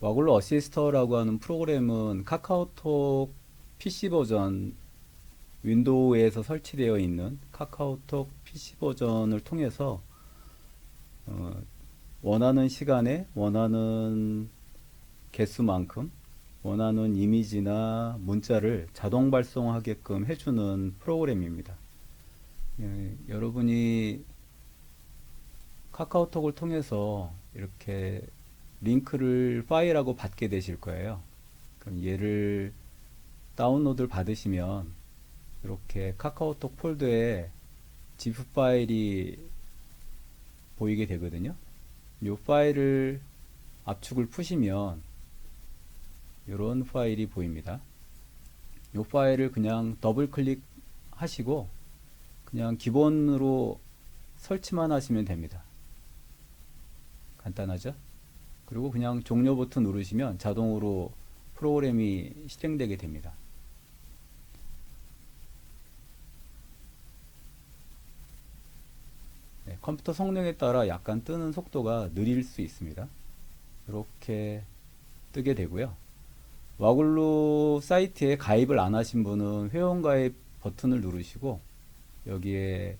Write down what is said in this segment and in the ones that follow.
와글로 어시스터라고 하는 프로그램은 카카오톡 PC 버전, 윈도우에서 설치되어 있는 카카오톡 PC 버전을 통해서 어, 원하는 시간에 원하는 개수만큼 원하는 이미지나 문자를 자동 발송하게끔 해주는 프로그램입니다. 여러분이 카카오톡을 통해서 이렇게 링크를 파일하고 받게 되실 거예요. 그럼 얘를 다운로드를 받으시면 이렇게 카카오톡 폴더에 지프 파일이 보이게 되거든요. 이 파일을 압축을 푸시면 이런 파일이 보입니다. 이 파일을 그냥 더블 클릭 하시고 그냥 기본으로 설치만 하시면 됩니다. 간단하죠? 그리고 그냥 종료 버튼 누르시면 자동으로 프로그램이 실행되게 됩니다. 네, 컴퓨터 성능에 따라 약간 뜨는 속도가 느릴 수 있습니다. 이렇게 뜨게 되고요. 와글로 사이트에 가입을 안 하신 분은 회원가입 버튼을 누르시고 여기에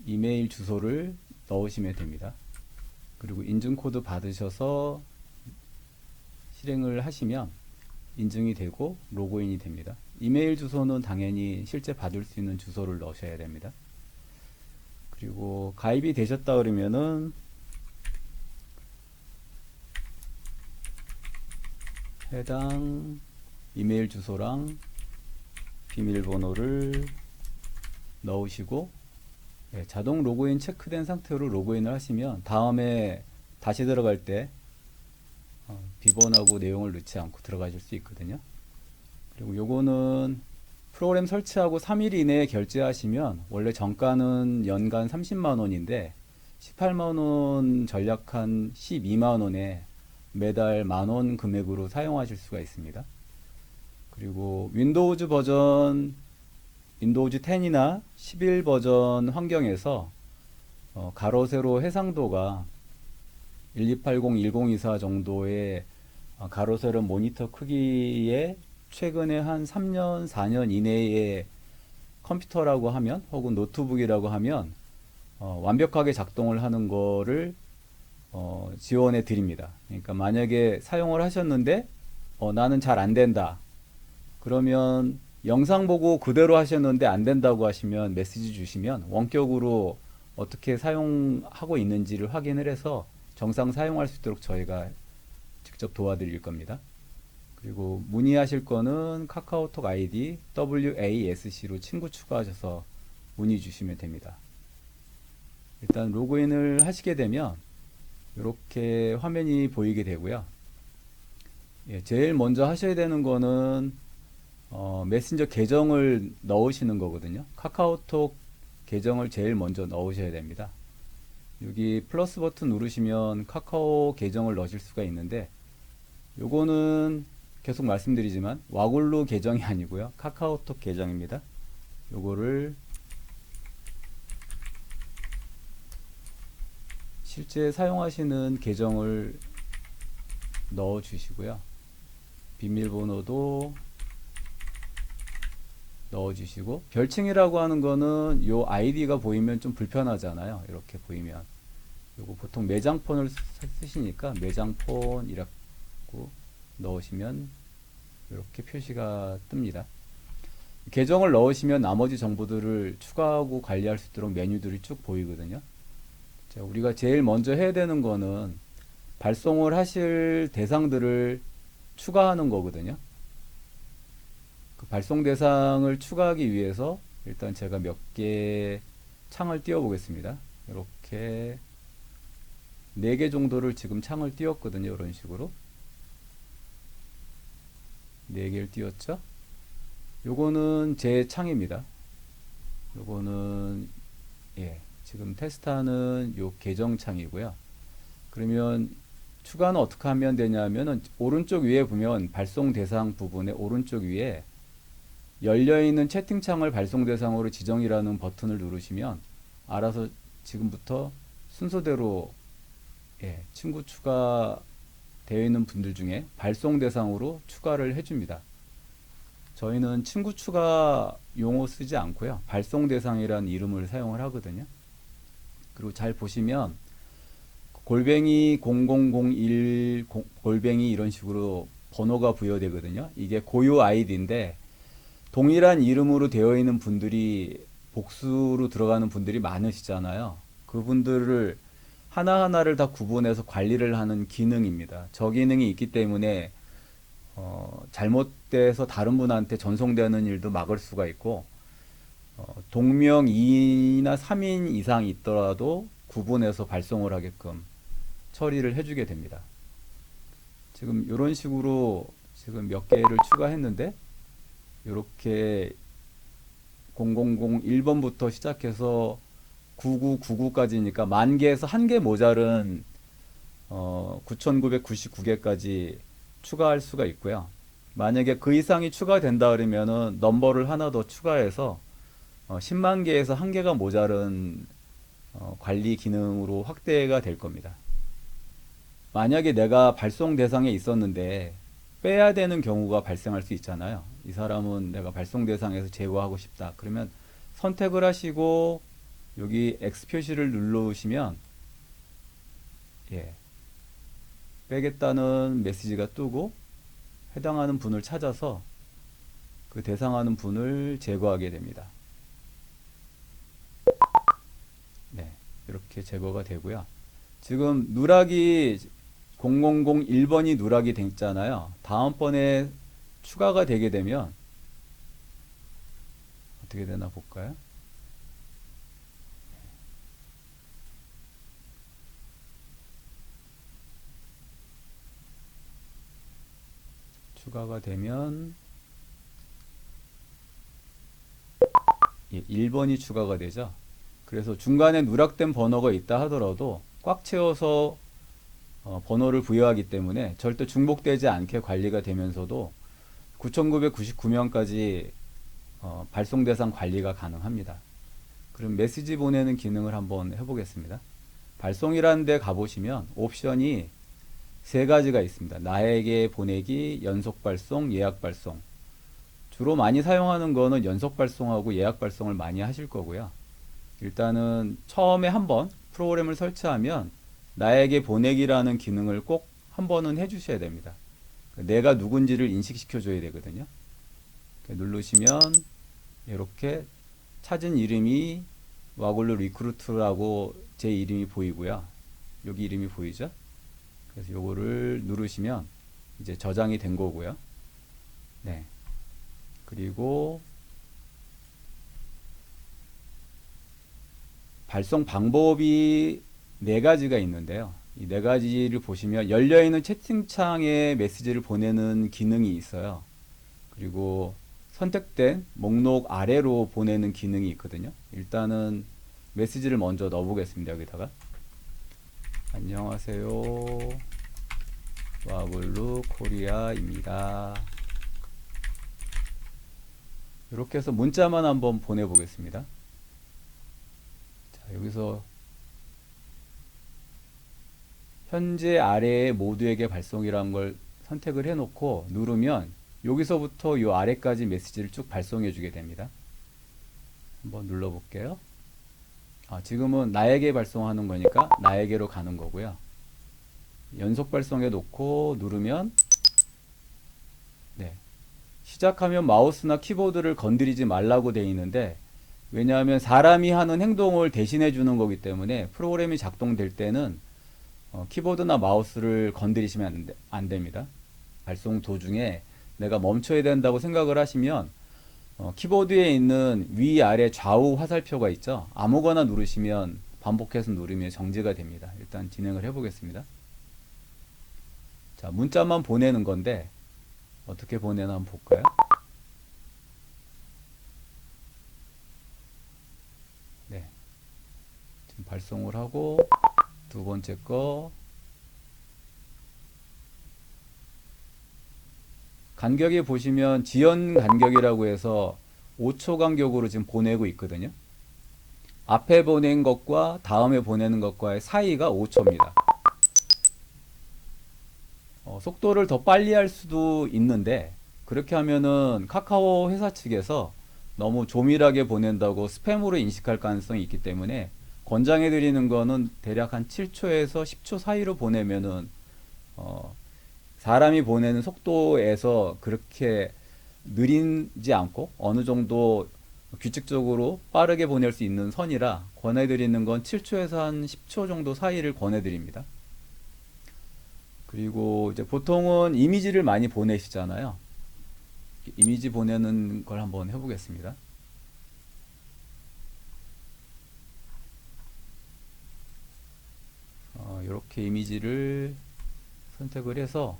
이메일 주소를 넣으시면 됩니다. 그리고 인증코드 받으셔서 실행을 하시면 인증이 되고 로그인이 됩니다. 이메일 주소는 당연히 실제 받을 수 있는 주소를 넣으셔야 됩니다. 그리고 가입이 되셨다 그러면은 해당 이메일 주소랑 비밀번호를 넣으시고 자동 로그인 체크된 상태로 로그인을 하시면 다음에 다시 들어갈 때 비번하고 내용을 넣지 않고 들어가실 수 있거든요. 그리고 요거는 프로그램 설치하고 3일 이내에 결제하시면 원래 정가는 연간 30만원인데 18만원 전략한 12만원에 매달 만원 금액으로 사용하실 수가 있습니다. 그리고 윈도우즈 버전 윈도우즈 10이나 11 버전 환경에서 가로 세로 해상도가 1280, 1024 정도의 가로 세로 모니터 크기에 최근에 한 3년, 4년 이내의 컴퓨터라고 하면 혹은 노트북이라고 하면 완벽하게 작동을 하는 거를 지원해 드립니다. 그러니까 만약에 사용을 하셨는데 나는 잘 안 된다. 그러면 영상 보고 그대로 하셨는데 안 된다고 하시면 메시지 주시면 원격으로 어떻게 사용하고 있는지를 확인을 해서 정상 사용할 수 있도록 저희가 직접 도와드릴 겁니다. 그리고 문의하실 거는 카카오톡 아이디 WASC로 친구 추가하셔서 문의 주시면 됩니다. 일단 로그인을 하시게 되면 이렇게 화면이 보이게 되고요. 제일 먼저 하셔야 되는 거는 메신저 계정을 넣으시는 거거든요. 카카오톡 계정을 제일 먼저 넣으셔야 됩니다. 여기 플러스 버튼 누르시면 카카오 계정을 넣으실 수가 있는데 요거는 계속 말씀드리지만 와글로 계정이 아니고요. 카카오톡 계정입니다. 요거를 실제 사용하시는 계정을 넣어 주시고요. 비밀번호도 넣어주시고 별칭이라고 하는 거는 요 아이디가 보이면 좀 불편하잖아요. 이렇게 보이면 요거 보통 매장폰을 쓰시니까 매장폰이라고 넣으시면 이렇게 표시가 뜹니다. 계정을 넣으시면 나머지 정보들을 추가하고 관리할 수 있도록 메뉴들이 쭉 보이거든요. 자, 우리가 제일 먼저 해야 되는 거는 발송을 하실 대상들을 추가하는 거거든요. 그 발송 대상을 추가하기 위해서 일단 제가 몇 개 창을 띄워 보겠습니다. 이렇게 4개 정도를 지금 창을 띄웠거든요. 이런 식으로 4개를 띄웠죠. 요거는 제 창입니다. 요거는 지금 테스트하는 요 계정 창이고요. 그러면 추가는 어떻게 하면 되냐면은 오른쪽 위에 보면 발송 대상 부분의 오른쪽 위에 열려있는 채팅창을 발송 대상으로 지정이라는 버튼을 누르시면 알아서 지금부터 순서대로 예, 친구 추가 되어 있는 분들 중에 발송 대상으로 추가를 해줍니다. 저희는 친구 추가 용어 쓰지 않고요. 발송 대상이라는 이름을 사용을 하거든요. 그리고 잘 보시면 골뱅이 0001 골뱅이 이런 식으로 번호가 부여되거든요. 이게 고유 아이디인데 동일한 이름으로 되어 있는 분들이 복수로 들어가는 분들이 많으시잖아요. 그분들을 하나하나를 다 구분해서 관리를 하는 기능입니다. 저 기능이 있기 때문에 잘못돼서 다른 분한테 전송되는 일도 막을 수가 있고 동명 2인이나 3인 이상 있더라도 구분해서 발송을 하게끔 처리를 해주게 됩니다. 지금 이런 식으로 지금 몇 개를 추가했는데 이렇게 0001번부터 시작해서 9999까지니까 10,000개에서 1개 모자른 9,999개까지 추가할 수가 있고요. 만약에 그 이상이 추가된다 그러면은 넘버를 하나 더 추가해서 10만 개에서 1개가 모자른 관리 기능으로 확대가 될 겁니다. 만약에 내가 발송 대상에 있었는데 빼야 되는 경우가 발생할 수 있잖아요. 이 사람은 내가 발송 대상에서 제거하고 싶다. 그러면 선택을 하시고 여기 X 표시를 누르시면 예, 빼겠다는 메시지가 뜨고 해당하는 분을 찾아서 그 대상하는 분을 제거하게 됩니다. 네, 이렇게 제거가 되고요. 지금 누락이 0001번이 누락이 됐잖아요. 다음번에 추가가 되게 되면 어떻게 되나 볼까요? 추가가 되면 1번이 추가가 되죠. 그래서 중간에 누락된 번호가 있다 하더라도 꽉 채워서 번호를 부여하기 때문에 절대 중복되지 않게 관리가 되면서도 9,999명까지 발송 대상 관리가 가능합니다. 그럼 메시지 보내는 기능을 한번 해보겠습니다. 발송이라는 데 가보시면 옵션이 세 가지가 있습니다. 나에게 보내기, 연속 발송, 예약 발송. 주로 많이 사용하는 거는 연속 발송하고 예약 발송을 많이 하실 거고요. 일단은 처음에 한번 프로그램을 설치하면 나에게 보내기라는 기능을 꼭 한 번은 해주셔야 됩니다. 내가 누군지를 인식시켜 줘야 되거든요. 누르시면 이렇게 찾은 이름이 와글로 리크루트라고 제 이름이 보이고요. 여기 이름이 보이죠? 그래서 요거를 누르시면 이제 저장이 된 거고요. 네. 그리고 발송 방법이 네 가지가 있는데요. 이 네 가지를 보시면 열려있는 채팅창에 메시지를 보내는 기능이 있어요. 그리고 선택된 목록 아래로 보내는 기능이 있거든요. 일단은 메시지를 먼저 넣어 보겠습니다. 여기다가 안녕하세요, 와블루 코리아입니다. 이렇게 해서 문자만 한번 보내 보겠습니다. 자, 여기서 현재 아래에 모두에게 발송이라는 걸 선택을 해 놓고 누르면 여기서부터 이 아래까지 메시지를 쭉 발송해 주게 됩니다. 한번 눌러 볼게요. 지금은 나에게 발송하는 거니까 나에게로 가는 거고요. 연속 발송해 놓고 누르면 네, 시작하면 마우스나 키보드를 건드리지 말라고 되어 있는데 왜냐하면 사람이 하는 행동을 대신해 주는 거기 때문에 프로그램이 작동될 때는 키보드나 마우스를 건드리시면 안 됩니다. 발송 도중에 내가 멈춰야 된다고 생각을 하시면 키보드에 있는 위아래 좌우 화살표가 있죠. 아무거나 누르시면 반복해서 누르면 정지가 됩니다. 일단 진행을 해 보겠습니다. 자, 문자만 보내는 건데 어떻게 보내나 한번 볼까요? 네, 지금 발송을 하고 두 번째 거 간격이 보시면 지연 간격이라고 해서 5초 간격으로 지금 보내고 있거든요. 앞에 보낸 것과 다음에 보내는 것과의 사이가 5초입니다. 속도를 더 빨리 할 수도 있는데 그렇게 하면은 카카오 회사 측에서 너무 조밀하게 보낸다고 스팸으로 인식할 가능성이 있기 때문에 권장해 드리는 거는 대략 한 7초에서 10초 사이로 보내면은 어, 사람이 보내는 속도에서 그렇게 느리지 않고 어느 정도 규칙적으로 빠르게 보낼 수 있는 선이라 권해드리는 건 7초에서 한 10초 정도 사이를 권해드립니다. 그리고 이제 보통은 이미지를 많이 보내시잖아요. 이미지 보내는 걸 한번 해보겠습니다. 이렇게 이미지를 선택을 해서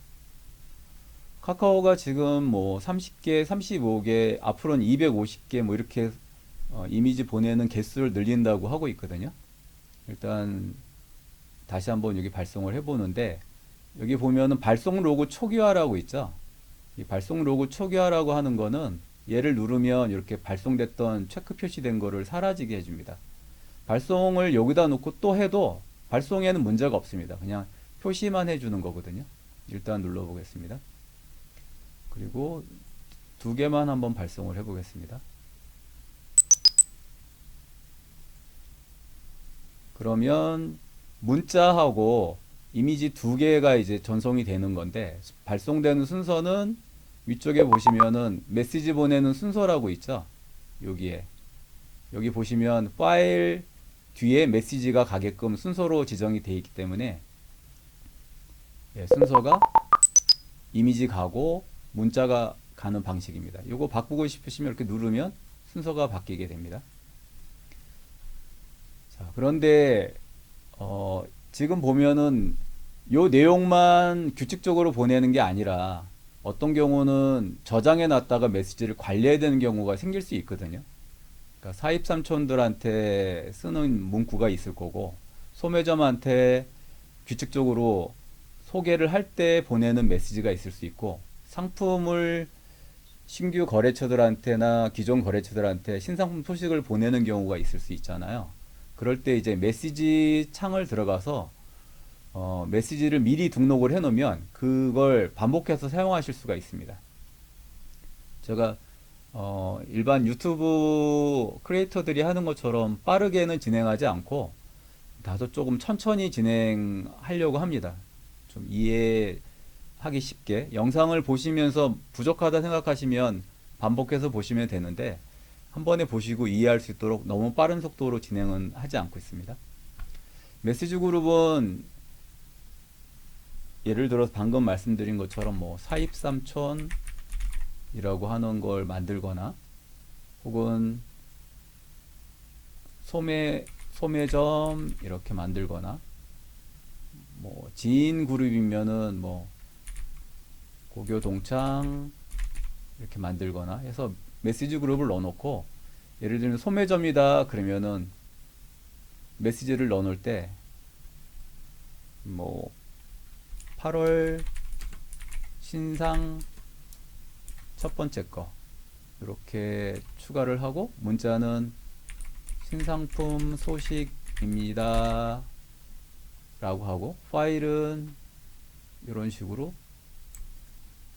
카카오가 지금 뭐 30개, 35개, 앞으로는 250개 뭐 이렇게 이미지 보내는 개수를 늘린다고 하고 있거든요. 일단 다시 한번 여기 발송을 해보는데 여기 보면은 발송 로그 초기화라고 있죠. 이 발송 로그 초기화라고 하는 거는 얘를 누르면 이렇게 발송됐던 체크 표시된 거를 사라지게 해줍니다. 발송을 여기다 놓고 또 해도 발송에는 문제가 없습니다. 그냥 표시만 해주는 거거든요. 일단 눌러보겠습니다. 그리고 두 개만 한번 발송을 해보겠습니다. 그러면 문자하고 이미지 두 개가 이제 전송이 되는 건데 발송되는 순서는 위쪽에 보시면은 메시지 보내는 순서라고 있죠. 여기에 여기 보시면 파일 뒤에 메시지가 가게끔 순서로 지정이 되어 있기 때문에 순서가 이미지 가고 문자가 가는 방식입니다. 이거 바꾸고 싶으시면 이렇게 누르면 순서가 바뀌게 됩니다. 자, 그런데 지금 보면은 요 내용만 규칙적으로 보내는 게 아니라 어떤 경우는 저장해 놨다가 메시지를 관리해야 되는 경우가 생길 수 있거든요. 그러니까 사입삼촌들한테 쓰는 문구가 있을 거고 소매점한테 규칙적으로 소개를 할 때 보내는 메시지가 있을 수 있고 상품을 신규 거래처들한테나 기존 거래처들한테 신상품 소식을 보내는 경우가 있을 수 있잖아요. 그럴 때 이제 메시지 창을 들어가서 메시지를 미리 등록을 해 놓으면 그걸 반복해서 사용하실 수가 있습니다. 제가 일반 유튜브 크리에이터들이 하는 것처럼 빠르게는 진행하지 않고 다소 조금 천천히 진행하려고 합니다. 좀 이해하기 쉽게 영상을 보시면서 부족하다 생각하시면 반복해서 보시면 되는데 한 번에 보시고 이해할 수 있도록 너무 빠른 속도로 진행은 하지 않고 있습니다. 메시지 그룹은 예를 들어서 방금 말씀드린 것처럼 뭐 사입삼촌이라고 하는 걸 만들거나 혹은 소매점 이렇게 만들거나 뭐 지인 그룹이면은 뭐 고교 동창 이렇게 만들거나 해서 메시지 그룹을 넣어놓고 예를 들면 소매점이다 그러면은 메시지를 넣어놓을 때 뭐 8월 신상 첫 번째 거 이렇게 추가를 하고 문자는 신상품 소식입니다 라고 하고 파일은 이런 식으로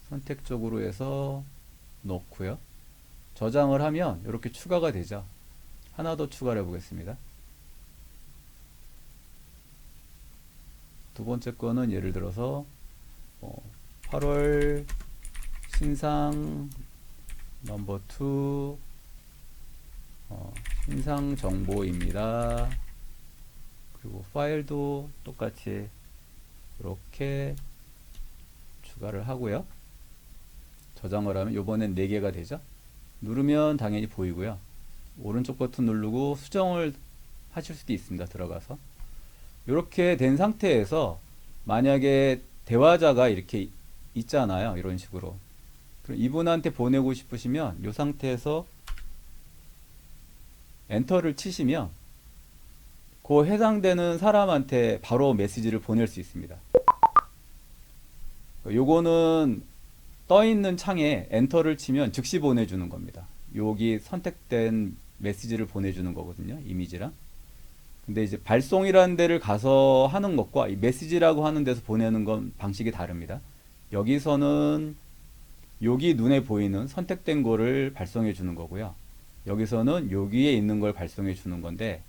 선택적으로 해서 넣고요. 저장을 하면 이렇게 추가가 되죠. 하나 더 추가를 해보겠습니다. 두 번째 거는 예를 들어서 8월 신상 넘버 2 신상 정보입니다. 그리고 파일도 똑같이 이렇게 추가를 하고요. 저장을 하면 이번엔 4개가 되죠. 누르면 당연히 보이고요. 오른쪽 버튼 누르고 수정을 하실 수도 있습니다. 들어가서 이렇게 된 상태에서 만약에 대화자가 이렇게 있잖아요. 이런 식으로 그럼 이분한테 보내고 싶으시면 이 상태에서 엔터를 치시면 그 해당되는 사람한테 바로 메시지를 보낼 수 있습니다. 요거는 떠 있는 창에 엔터를 치면 즉시 보내주는 겁니다. 여기 선택된 메시지를 보내주는 거거든요. 이미지랑. 근데 이제 발송이라는 데를 가서 하는 것과 이 메시지라고 하는 데서 보내는 건 방식이 다릅니다. 여기서는 여기 눈에 보이는 선택된 거를 발송해 주는 거고요. 여기서는 여기에 있는 걸 발송해 주는 건데,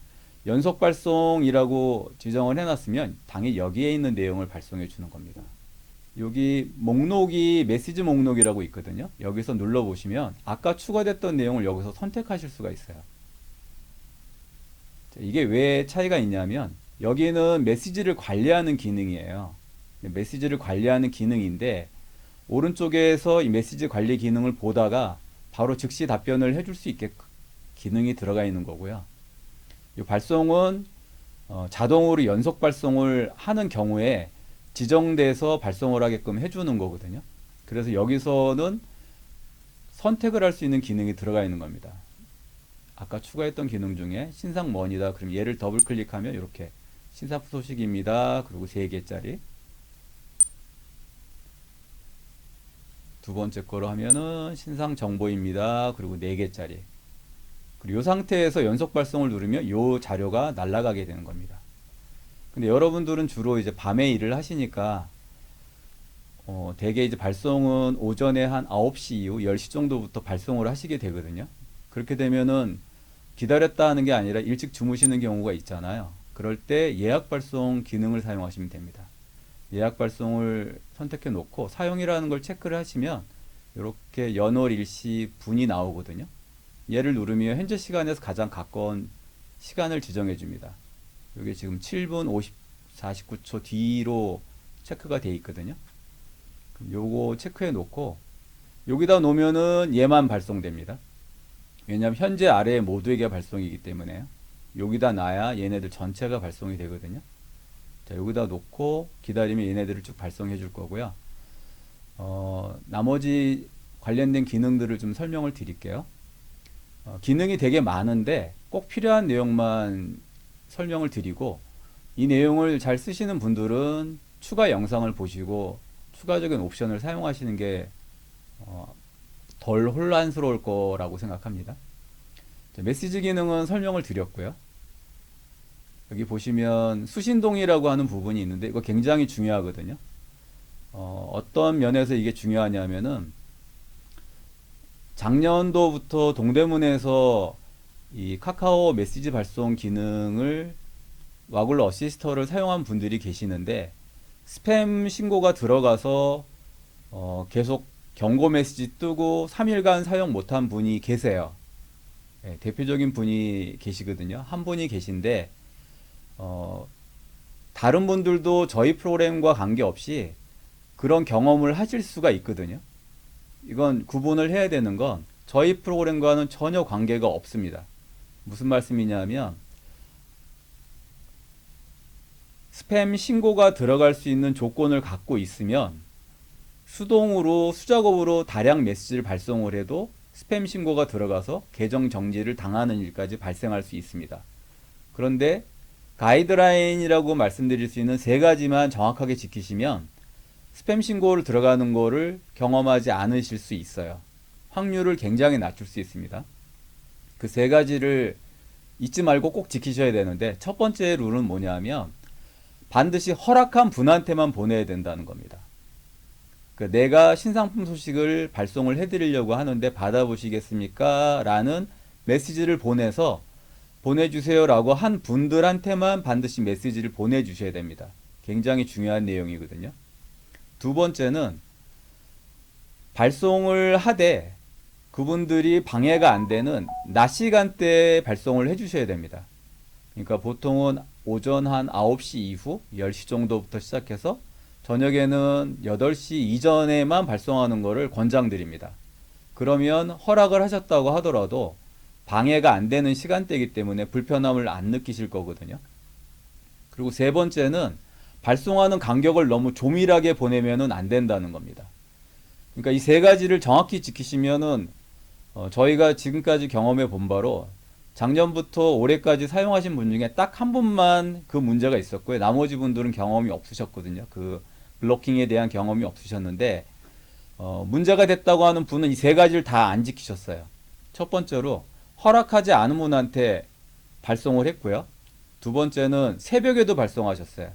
연속 발송이라고 지정을 해놨으면 당연히 여기에 있는 내용을 발송해 주는 겁니다. 여기 목록이 메시지 목록이라고 있거든요. 여기서 눌러보시면 아까 추가됐던 내용을 여기서 선택하실 수가 있어요. 이게 왜 차이가 있냐면, 여기는 메시지를 관리하는 기능이에요. 메시지를 관리하는 기능인데, 오른쪽에서 이 메시지 관리 기능을 보다가 바로 즉시 답변을 해줄 수 있게 기능이 들어가 있는 거고요. 이 발송은 자동으로 연속 발송을 하는 경우에 지정돼서 발송을 하게끔 해주는 거거든요. 그래서 여기서는 선택을 할 수 있는 기능이 들어가 있는 겁니다. 아까 추가했던 기능 중에 신상 뭐니다. 그럼 얘를 더블 클릭하면 이렇게 신상 소식입니다. 그리고 3개짜리. 두 번째 거로 하면은 신상 정보입니다. 그리고 4개짜리. 그리고 이 상태에서 연속 발송을 누르면 이 자료가 날아가게 되는 겁니다. 근데 여러분들은 주로 이제 밤에 일을 하시니까 대개 이제 발송은 오전에 한 9시 이후 10시 정도부터 발송을 하시게 되거든요. 그렇게 되면은 기다렸다 하는 게 아니라 일찍 주무시는 경우가 있잖아요. 그럴 때 예약 발송 기능을 사용하시면 됩니다. 예약 발송을 선택해 놓고 사용이라는 걸 체크를 하시면 이렇게 연월 일시 분이 나오거든요. 얘를 누르면 현재 시간에서 가장 가까운 시간을 지정해 줍니다. 이게 지금 7분 49초 뒤로 체크가 돼 있거든요. 요거 체크해 놓고 여기다 놓으면은 얘만 발송됩니다. 왜냐하면 현재 아래에 모두에게 발송이기 때문에요. 여기다 놔야 얘네들 전체가 발송이 되거든요. 자, 여기다 놓고 기다리면 얘네들을 쭉 발송해 줄 거고요. 나머지 관련된 기능들을 좀 설명을 드릴게요. 기능이 되게 많은데 꼭 필요한 내용만 설명을 드리고, 이 내용을 잘 쓰시는 분들은 추가 영상을 보시고 추가적인 옵션을 사용하시는 게 덜 혼란스러울 거라고 생각합니다. 자, 메시지 기능은 설명을 드렸고요. 여기 보시면 수신동이라고 하는 부분이 있는데 이거 굉장히 중요하거든요. 어떤 면에서 이게 중요하냐면은 작년도부터 동대문에서 이 카카오 메시지 발송 기능을 와글러 어시스터를 사용한 분들이 계시는데, 스팸 신고가 들어가서 계속 경고 메시지 뜨고 3일간 사용 못한 분이 계세요. 네, 대표적인 분이 계시거든요. 한 분이 계신데 다른 분들도 저희 프로그램과 관계없이 그런 경험을 하실 수가 있거든요. 이건 구분을 해야 되는 건 저희 프로그램과는 전혀 관계가 없습니다. 무슨 말씀이냐면, 스팸 신고가 들어갈 수 있는 조건을 갖고 있으면 수동으로 수작업으로 다량 메시지를 발송을 해도 스팸 신고가 들어가서 계정 정지를 당하는 일까지 발생할 수 있습니다. 그런데 가이드라인이라고 말씀드릴 수 있는 3가지만 정확하게 지키시면 스팸 신고를 들어가는 거를 경험하지 않으실 수 있어요. 확률을 굉장히 낮출 수 있습니다. 그 3가지를 잊지 말고 꼭 지키셔야 되는데, 첫 번째 룰은 뭐냐면 반드시 허락한 분한테만 보내야 된다는 겁니다. 그러니까 내가 신상품 소식을 발송을 해드리려고 하는데 받아보시겠습니까? 라는 메시지를 보내주세요 라고 한 분들한테만 반드시 메시지를 보내주셔야 됩니다. 굉장히 중요한 내용이거든요. 두 번째는 발송을 하되 그분들이 방해가 안 되는 낮 시간대에 발송을 해주셔야 됩니다. 그러니까 보통은 오전 한 9시 이후 10시 정도부터 시작해서 저녁에는 8시 이전에만 발송하는 것을 권장드립니다. 그러면 허락을 하셨다고 하더라도 방해가 안 되는 시간대이기 때문에 불편함을 안 느끼실 거거든요. 그리고 세 번째는 발송하는 간격을 너무 조밀하게 보내면은 안 된다는 겁니다. 그러니까 이 3가지를 정확히 지키시면은 저희가 지금까지 경험해 본 바로 작년부터 올해까지 사용하신 분 중에 딱 한 분만 그 문제가 있었고요. 나머지 분들은 경험이 없으셨거든요. 그 블로킹에 대한 경험이 없으셨는데, 문제가 됐다고 하는 분은 이 3가지를 다 안 지키셨어요. 첫 번째로 허락하지 않은 분한테 발송을 했고요. 두 번째는 새벽에도 발송하셨어요.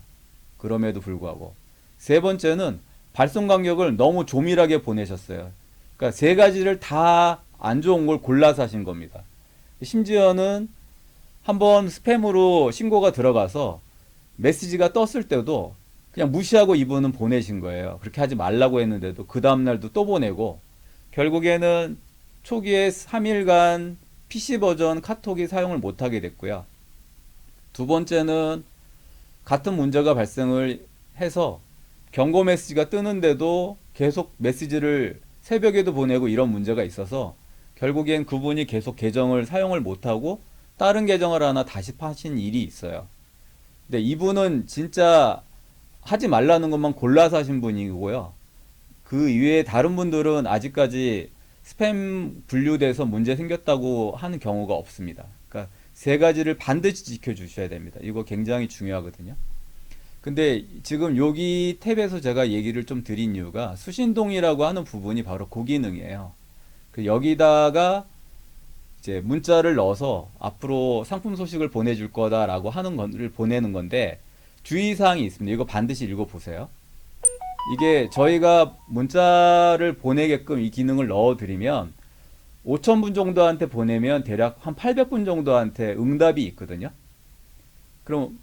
그럼에도 불구하고. 세 번째는 발송 간격을 너무 조밀하게 보내셨어요. 그러니까 세 가지를 다 안 좋은 걸 골라서 하신 겁니다. 심지어는 한번 스팸으로 신고가 들어가서 메시지가 떴을 때도 그냥 무시하고 이분은 보내신 거예요. 그렇게 하지 말라고 했는데도 그 다음날도 또 보내고, 결국에는 초기에 3일간 PC 버전 카톡이 사용을 못하게 됐고요. 두 번째는 같은 문제가 발생을 해서 경고 메시지가 뜨는데도 계속 메시지를 새벽에도 보내고 이런 문제가 있어서 결국엔 그분이 계속 계정을 사용을 못하고 다른 계정을 하나 다시 파신 일이 있어요. 근데 이분은 진짜 하지 말라는 것만 골라서 하신 분이고요. 그 이외에 다른 분들은 아직까지 스팸 분류돼서 문제 생겼다고 하는 경우가 없습니다. 그러니까 세 가지를 반드시 지켜주셔야 됩니다. 이거 굉장히 중요하거든요. 근데 지금 여기 탭에서 제가 얘기를 좀 드린 이유가 수신동이라고 하는 부분이 바로 그 기능이에요. 여기다가 이제 문자를 넣어서 앞으로 상품 소식을 보내줄 거다라고 하는 거를 보내는 건데, 주의사항이 있습니다. 이거 반드시 읽어보세요. 이게 저희가 문자를 보내게끔 이 기능을 넣어드리면 5,000분 정도한테 보내면 대략 한 800분 정도한테 응답이 있거든요. 그럼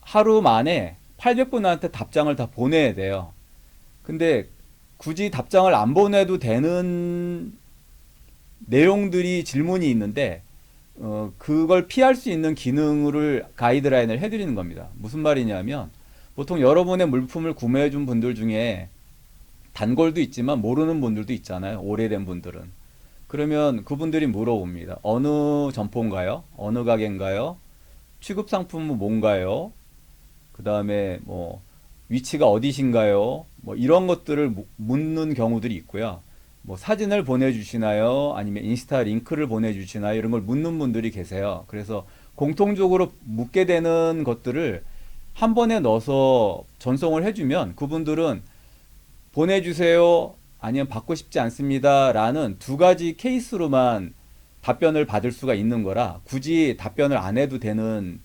하루 만에 800분한테 답장을 다 보내야 돼요. 근데 굳이 답장을 안 보내도 되는 내용들이 질문이 있는데 그걸 피할 수 있는 기능을 가이드라인을 해드리는 겁니다. 무슨 말이냐면, 보통 여러분의 물품을 구매해 준 분들 중에 단골도 있지만 모르는 분들도 있잖아요. 오래된 분들은. 그러면 그분들이 물어봅니다. 어느 점포인가요? 어느 가게인가요? 취급 상품은 뭔가요? 그 다음에 뭐 위치가 어디신가요? 뭐 이런 것들을 묻는 경우들이 있고요. 뭐 사진을 보내주시나요? 아니면 인스타 링크를 보내주시나요? 이런 걸 묻는 분들이 계세요. 그래서 공통적으로 묻게 되는 것들을 한 번에 넣어서 전송을 해주면 그분들은 보내주세요, 아니면 받고 싶지 않습니다 라는 두 가지 케이스로만 답변을 받을 수가 있는 거라 굳이 답변을 안 해도 되는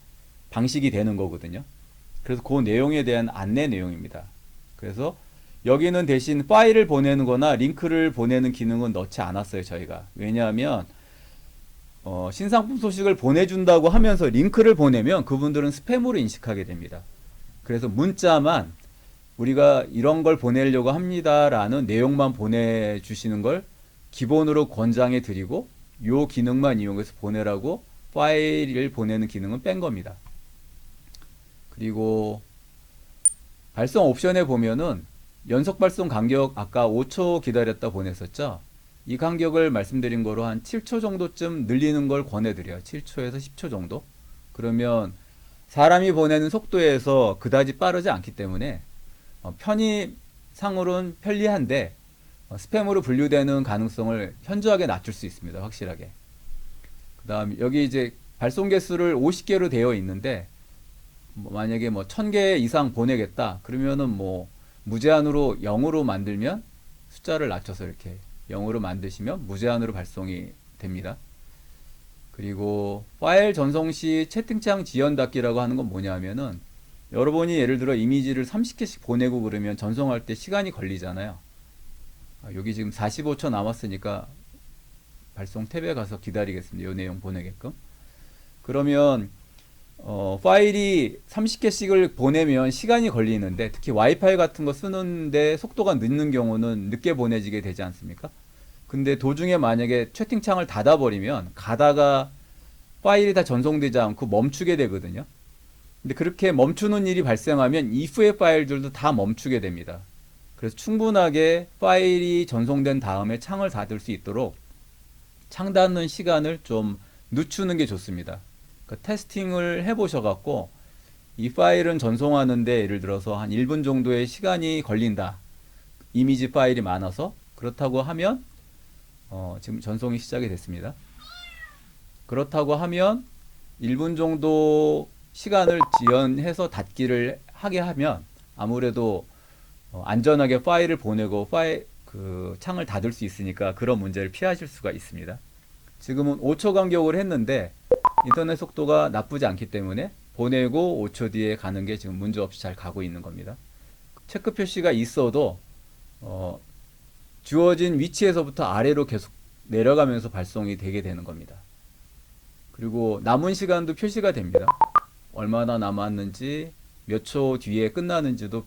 방식이 되는 거거든요. 그래서 그 내용에 대한 안내 내용입니다. 그래서 여기는 대신 파일을 보내는 거나 링크를 보내는 기능은 넣지 않았어요, 저희가. 왜냐하면 신상품 소식을 보내준다고 하면서 링크를 보내면 그분들은 스팸으로 인식하게 됩니다. 그래서 문자만 우리가 이런 걸 보내려고 합니다 라는 내용만 보내주시는 걸 기본으로 권장해 드리고, 요 기능만 이용해서 보내라고 파일을 보내는 기능은 뺀 겁니다. 그리고 발송 옵션에 보면은 연속 발송 간격 아까 5초 기다렸다 보냈었죠. 이 간격을 말씀드린 거로 한 7초 정도쯤 늘리는 걸 권해드려요. 7초에서 10초 정도. 그러면 사람이 보내는 속도에서 그다지 빠르지 않기 때문에 편의상으로는 편리한데 스팸으로 분류되는 가능성을 현저하게 낮출 수 있습니다. 확실하게. 그 다음 여기 이제 발송 개수를 50개로 되어 있는데 만약에 뭐 1000개 이상 보내겠다 그러면은 뭐 무제한으로 0으로 만들면, 숫자를 낮춰서 이렇게 0으로 만드시면 무제한으로 발송이 됩니다. 그리고 파일 전송 시 채팅창 지연 닫기라고 하는 건 뭐냐면은, 여러분이 예를 들어 이미지를 30개씩 보내고 그러면 전송할 때 시간이 걸리잖아요. 여기 지금 45초 남았으니까 발송 탭에 가서 기다리겠습니다. 이 내용 보내게끔. 그러면 파일이 30개씩을 보내면 시간이 걸리는데, 특히 와이파이 같은 거 쓰는데 속도가 늦는 경우는 늦게 보내지게 되지 않습니까? 근데 도중에 만약에 채팅창을 닫아버리면 가다가 파일이 다 전송되지 않고 멈추게 되거든요. 근데 그렇게 멈추는 일이 발생하면 이후의 파일들도 다 멈추게 됩니다. 그래서 충분하게 파일이 전송된 다음에 창을 닫을 수 있도록 창 닫는 시간을 좀 늦추는 게 좋습니다. 테스팅을 해보셔갖고 이 파일은 전송하는데 예를 들어서 한 1분 정도의 시간이 걸린다, 이미지 파일이 많아서. 그렇다고 하면 지금 전송이 시작이 됐습니다. 그렇다고 하면 1분 정도 시간을 지연해서 닫기를 하게 하면 아무래도 안전하게 파일을 보내고 창을 닫을 수 있으니까 그런 문제를 피하실 수가 있습니다. 지금은 5초 간격을 했는데 인터넷 속도가 나쁘지 않기 때문에 보내고 5초 뒤에 가는 게 지금 문제없이 잘 가고 있는 겁니다. 체크 표시가 있어도 어, 주어진 위치에서부터 아래로 계속 내려가면서 발송이 되게 되는 겁니다. 그리고 남은 시간도 표시가 됩니다. 얼마나 남았는지, 몇 초 뒤에 끝나는지도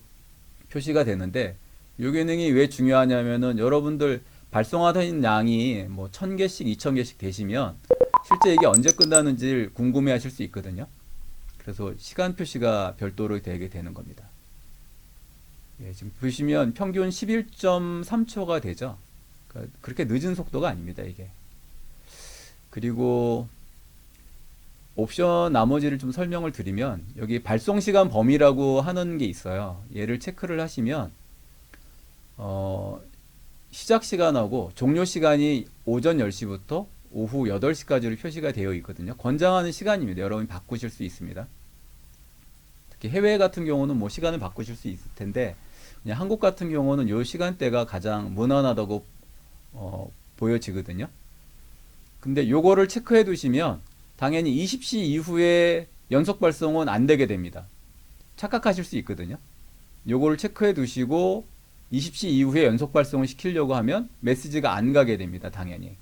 표시가 되는데, 이 기능이 왜 중요하냐면은 여러분들 발송하는 양이 뭐 1000개씩, 2000개씩 되시면 실제 이게 언제 끝나는지 궁금해 하실 수 있거든요. 그래서 시간 표시가 별도로 되게 되는 겁니다. 예, 지금 보시면 평균 11.3초가 되죠. 그러니까 그렇게 늦은 속도가 아닙니다, 이게. 그리고 옵션 나머지를 좀 설명을 드리면 여기 발송 시간 범위라고 하는 게 있어요. 얘를 체크를 하시면 시작 시간하고 종료 시간이 오전 10시부터 오후 8시까지로 표시가 되어 있거든요. 권장하는 시간입니다. 여러분이 바꾸실 수 있습니다. 특히 해외 같은 경우는 뭐 시간을 바꾸실 수 있을 텐데 그냥 한국 같은 경우는 이 시간대가 가장 무난하다고 보여지거든요. 근데 요거를 체크해 두시면 당연히 20시 이후에 연속 발송은 안 되게 됩니다. 착각하실 수 있거든요. 요거를 체크해 두시고 20시 이후에 연속 발송을 시키려고 하면 메시지가 안 가게 됩니다. 당연히.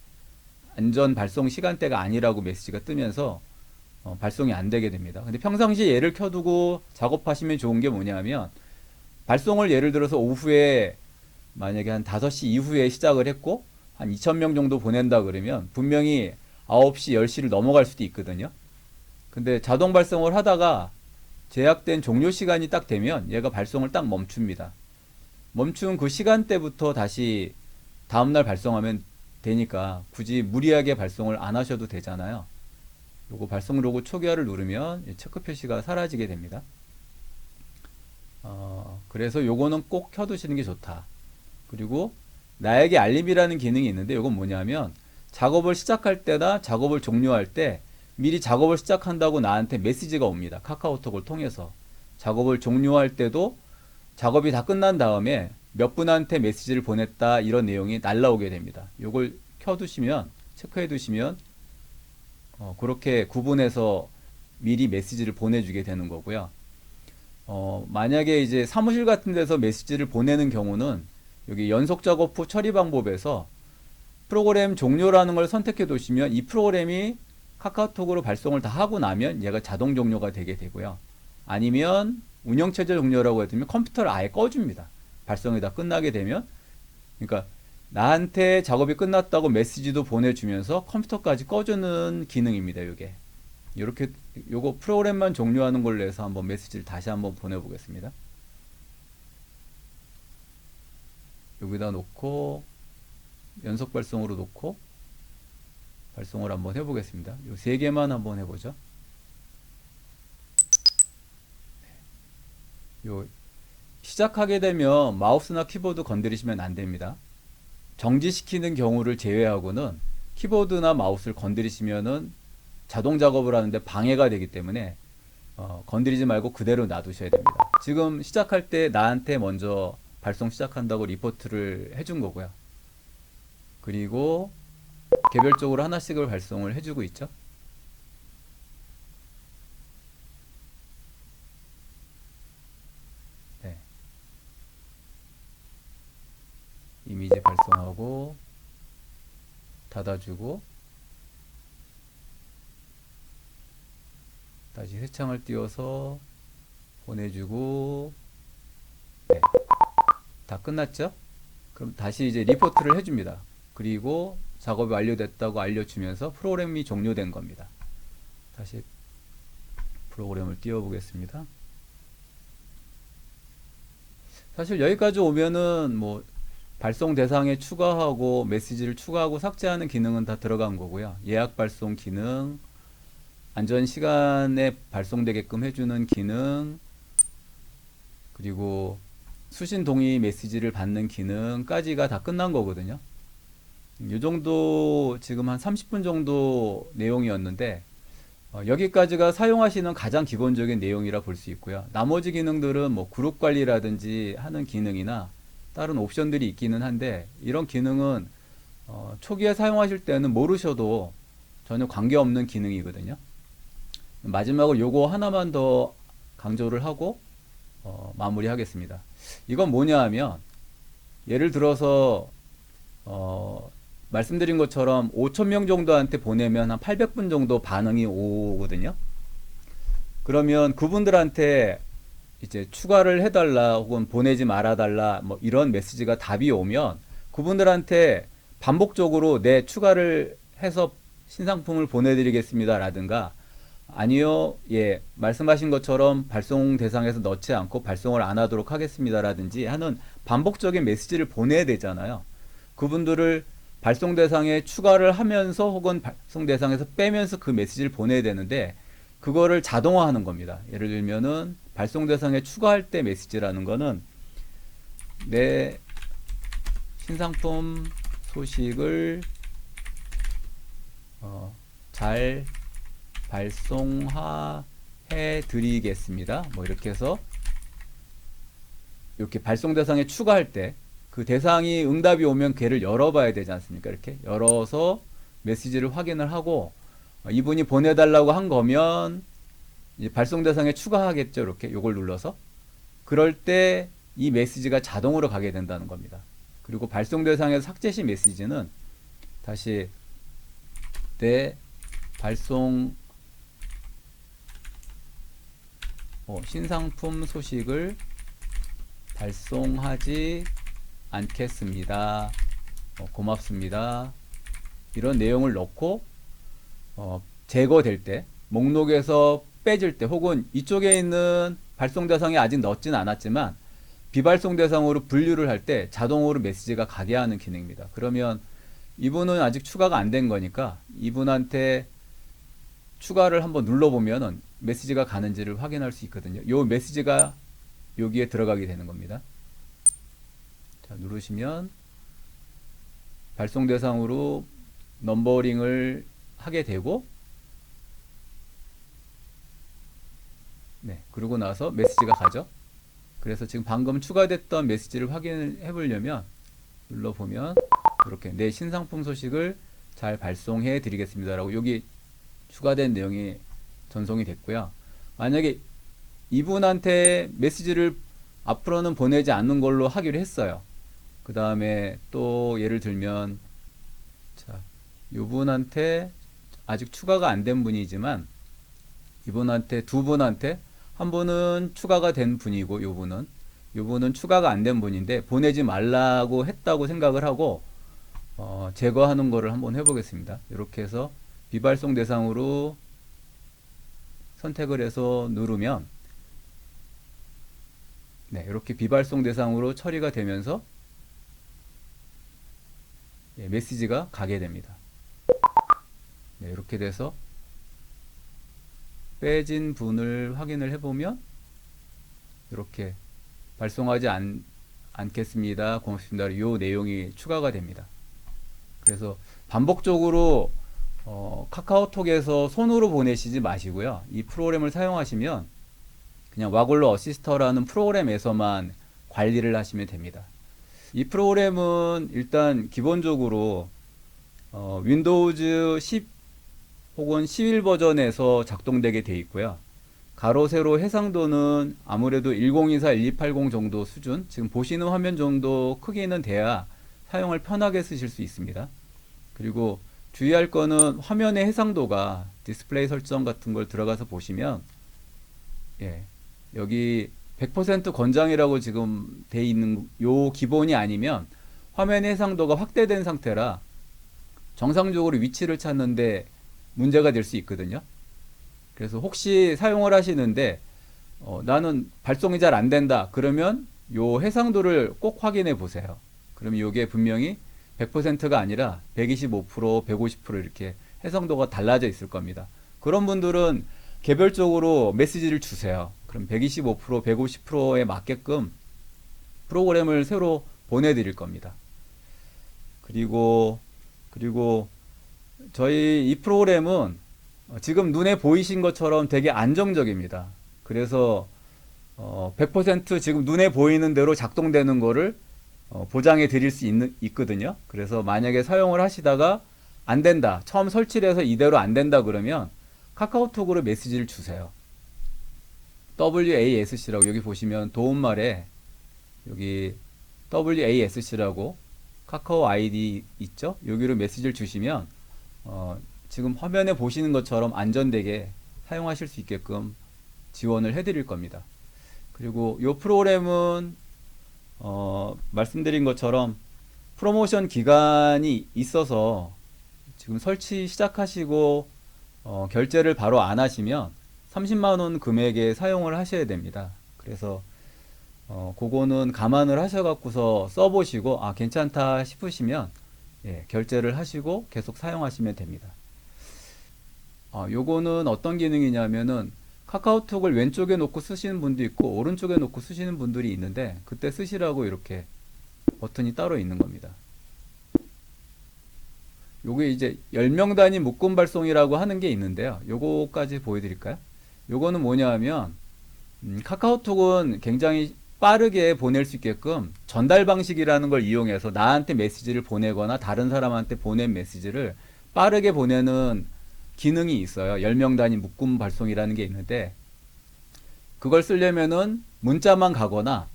안전 발송 시간대가 아니라고 메시지가 뜨면서 발송이 안 되게 됩니다. 근데 평상시에 얘를 켜두고 작업하시면 좋은 게 뭐냐면 발송을 예를 들어서 오후에 만약에 한 5시 이후에 시작을 했고 한 2000명 정도 보낸다 그러면 분명히 9시, 10시를 넘어갈 수도 있거든요. 근데 자동 발송을 하다가 제약된 종료 시간이 딱 되면 얘가 발송을 딱 멈춥니다. 멈춘 그 시간대부터 다시 다음날 발송하면 되니까 굳이 무리하게 발송을 안 하셔도 되잖아요. 요거 발송 로고 초기화를 누르면 체크 표시가 사라지게 됩니다. 그래서 요거는 꼭 켜두시는 게 좋다. 그리고 나에게 알림이라는 기능이 있는데 요건 뭐냐면 작업을 시작할 때나 작업을 종료할 때 미리 작업을 시작한다고 나한테 메시지가 옵니다. 카카오톡을 통해서. 작업을 종료할 때도 작업이 다 끝난 다음에 몇 분한테 메시지를 보냈다 이런 내용이 날라오게 됩니다. 요걸 켜두시면 체크해 두시면 그렇게 구분해서 미리 메시지를 보내주게 되는 거고요. 만약에 이제 사무실 같은 데서 메시지를 보내는 경우는 여기 연속 작업 후 처리 방법에서 프로그램 종료라는 걸 선택해 두시면 이 프로그램이 카카오톡으로 발송을 다 하고 나면 얘가 자동 종료가 되게 되고요. 아니면 운영체제 종료라고 해두면 컴퓨터를 아예 꺼줍니다. 발송이 다 끝나게 되면. 그러니까 나한테 작업이 끝났다고 메시지도 보내주면서 컴퓨터까지 꺼주는 기능입니다. 이게 이렇게 요거 프로그램만 종료하는 걸로 해서 한번 메시지를 다시 한번 보내보겠습니다. 여기다 놓고 연속 발송으로 놓고 발송을 한번 해보겠습니다. 요 세 개만 한번 해보죠. 요 시작하게 되면 마우스나 키보드 건드리시면 안 됩니다. 정지시키는 경우를 제외하고는 키보드나 마우스를 건드리시면은 자동 작업을 하는데 방해가 되기 때문에 건드리지 말고 그대로 놔두셔야 됩니다. 지금 시작할 때 나한테 먼저 발송 시작한다고 리포트를 해준 거고요. 그리고 개별적으로 하나씩을 발송을 해주고 있죠. 네. 이미지 발송하고 닫아주고 다시 새 창을 띄워서 보내주고 네. 다 끝났죠? 그럼 다시 이제 리포트를 해줍니다. 그리고 작업이 완료됐다고 알려주면서 프로그램이 종료된 겁니다. 다시 프로그램을 띄워보겠습니다. 사실 여기까지 오면은 뭐 발송 대상에 추가하고 메시지를 추가하고 삭제하는 기능은 다 들어간 거고요. 예약 발송 기능, 안전 시간에 발송되게끔 해주는 기능, 그리고 수신 동의 메시지를 받는 기능까지가 다 끝난 거거든요. 이 정도 지금 한 30분 정도 내용이었는데 여기까지가 사용하시는 가장 기본적인 내용이라 볼 수 있고요. 나머지 기능들은 뭐 그룹 관리라든지 하는 기능이나 다른 옵션들이 있기는 한데 이런 기능은 초기에 사용하실 때는 모르셔도 전혀 관계없는 기능이거든요. 마지막으로 요거 하나만 더 강조를 하고 마무리 하겠습니다. 이건 뭐냐 하면 예를 들어서 말씀드린 것처럼 5,000명 정도한테 보내면 한 800분 정도 반응이 오거든요. 그러면 그분들한테 이제 추가를 해달라 혹은 보내지 말아달라 뭐 이런 메시지가 답이 오면 그분들한테 반복적으로 네, 추가를 해서 신상품을 보내드리겠습니다 라든가 아니요, 예, 말씀하신 것처럼 발송 대상에서 넣지 않고 발송을 안 하도록 하겠습니다 라든지 하는 반복적인 메시지를 보내야 되잖아요. 그분들을 발송 대상에 추가를 하면서 혹은 발송 대상에서 빼면서 그 메시지를 보내야 되는데 그거를 자동화하는 겁니다. 예를 들면은 발송 대상에 추가할 때 메시지라는 거는 내 신상품 소식을 잘 발송해 드리겠습니다. 뭐 이렇게 해서 이렇게 발송 대상에 추가할 때 그 대상이 응답이 오면 걔를 열어봐야 되지 않습니까? 이렇게 열어서 메시지를 확인을 하고 이분이 보내달라고 한 거면 이제 발송 대상에 추가하겠죠. 이렇게 요걸 눌러서 그럴 때 이 메시지가 자동으로 가게 된다는 겁니다. 그리고 발송 대상에서 삭제 시 메시지는 다시 내 발송 신상품 소식을 발송하지 않겠습니다. 고맙습니다. 이런 내용을 넣고 제거될 때 목록에서 빼질 때 혹은 이쪽에 있는 발송 대상에 아직 넣지는 않았지만 비발송 대상으로 분류를 할 때 자동으로 메시지가 가게 하는 기능입니다. 그러면 이분은 아직 추가가 안 된 거니까 이분한테 추가를 한번 눌러보면 메시지가 가는지를 확인할 수 있거든요. 요 메시지가 여기에 들어가게 되는 겁니다. 자, 누르시면 발송 대상으로 넘버링을 하게 되고 네, 그러고 나서 메시지가 가죠. 그래서 지금 방금 추가됐던 메시지를 확인해 보려면 눌러보면 이렇게 내 신상품 소식을 잘 발송해 드리겠습니다 라고 여기 추가된 내용이 전송이 됐고요. 만약에 이분한테 메시지를 앞으로는 보내지 않는 걸로 하기로 했어요. 그 다음에 또 예를 들면 자, 이분한테 아직 추가가 안 된 분이지만 이분한테 두 분한테 한 분은 추가가 된 분이고 요분은 추가가 안 된 분인데 보내지 말라고 했다고 생각을 하고 제거하는 거를 한번 해보겠습니다. 이렇게 해서 비발송 대상으로 선택을 해서 누르면 네, 이렇게 비발송 대상으로 처리가 되면서 예, 메시지가 가게 됩니다. 네, 이렇게 돼서 빼진 분을 확인을 해보면 이렇게 발송하지 않겠습니다. 고맙습니다. 이 내용이 추가가 됩니다. 그래서 반복적으로 카카오톡에서 손으로 보내시지 마시고요. 이 프로그램을 사용하시면 그냥 와글로 어시스터라는 프로그램에서만 관리를 하시면 됩니다. 이 프로그램은 일단 기본적으로 윈도우즈 10 혹은 11 버전에서 작동되게 되어 있고요. 가로 세로 해상도는 아무래도 1024, 1280 정도 수준, 지금 보시는 화면 정도 크기는 돼야 사용을 편하게 쓰실 수 있습니다. 그리고 주의할 거는 화면의 해상도가 디스플레이 설정 같은 걸 들어가서 보시면 예, 여기 100% 권장이라고 지금 돼 있는 요 기본이 아니면 화면의 해상도가 확대된 상태라 정상적으로 위치를 찾는데 문제가 될 수 있거든요. 그래서 혹시 사용을 하시는데 나는 발송이 잘 안 된다 그러면 요 해상도를 꼭 확인해 보세요. 그러면 이게 분명히 100%가 아니라 125%, 150% 이렇게 해상도가 달라져 있을 겁니다. 그런 분들은 개별적으로 메시지를 주세요. 그럼 125%, 150%에 맞게끔 프로그램을 새로 보내드릴 겁니다. 그리고 저희 이 프로그램은 지금 눈에 보이신 것처럼 되게 안정적입니다. 그래서 100% 지금 눈에 보이는 대로 작동되는 거를 보장해 드릴 수 있거든요. 그래서 만약에 사용을 하시다가 안 된다, 처음 설치를 해서 이대로 안 된다 그러면 카카오톡으로 메시지를 주세요. WASC라고 여기 보시면 도움말에 여기 WASC라고 카카오 아이디 있죠? 여기로 메시지를 주시면 지금 화면에 보시는 것처럼 안전되게 사용하실 수 있게끔 지원을 해드릴 겁니다. 그리고 이 프로그램은 말씀드린 것처럼 프로모션 기간이 있어서 지금 설치 시작하시고 결제를 바로 안 하시면 30만원 금액에 사용을 하셔야 됩니다. 그래서 그거는 감안을 하셔갖고서 써보시고 괜찮다 싶으시면 결제를 하시고 계속 사용하시면 됩니다. 요거는 어떤 기능이냐면은 카카오톡을 왼쪽에 놓고 쓰시는 분도 있고 오른쪽에 놓고 쓰시는 분들이 있는데 그때 쓰시라고 이렇게 버튼이 따로 있는 겁니다. 요게 이제 10명 단위 묶음 발송이라고 하는 게 있는데요. 요거까지 보여드릴까요? 요거는 뭐냐 하면 카카오톡은 굉장히 빠르게 보낼 수 있게끔 전달 방식이라는 걸 이용해서 나한테 메시지를 보내거나 다른 사람한테 보낸 메시지를 빠르게 보내는 기능이 있어요. 10명 단위 묶음 발송이라는 게 있는데 그걸 쓰려면은 문자만 가거나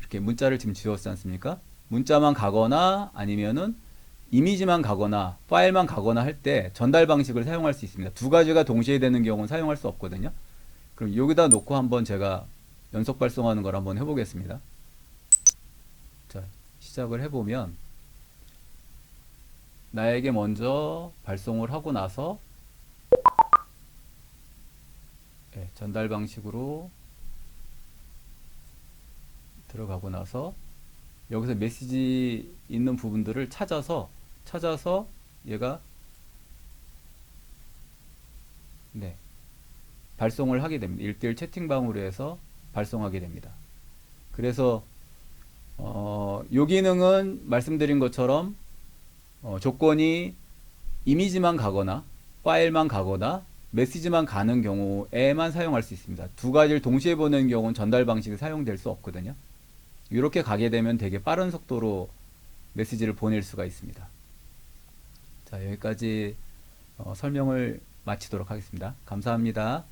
이렇게 문자를 지금 지웠지 않습니까? 문자만 가거나 아니면은 이미지만 가거나 파일만 가거나 할 때 전달 방식을 사용할 수 있습니다. 두 가지가 동시에 되는 경우는 사용할 수 없거든요. 그럼 여기다 놓고 한번 제가 연속 발송하는 걸 한번 해보겠습니다. 자, 시작을 해보면 나에게 먼저 발송을 하고 나서 전달 방식으로 들어가고 나서 여기서 메시지 있는 부분들을 찾아서 얘가 발송을 하게 됩니다. 1대1 채팅방으로 해서 발송하게 됩니다. 그래서 요 기능은 말씀드린 것처럼 조건이 이미지만 가거나 파일만 가거나 메시지만 가는 경우에만 사용할 수 있습니다. 두 가지를 동시에 보내는 경우는 전달 방식이 사용될 수 없거든요. 이렇게 가게 되면 되게 빠른 속도로 메시지를 보낼 수가 있습니다. 자, 여기까지 설명을 마치도록 하겠습니다. 감사합니다.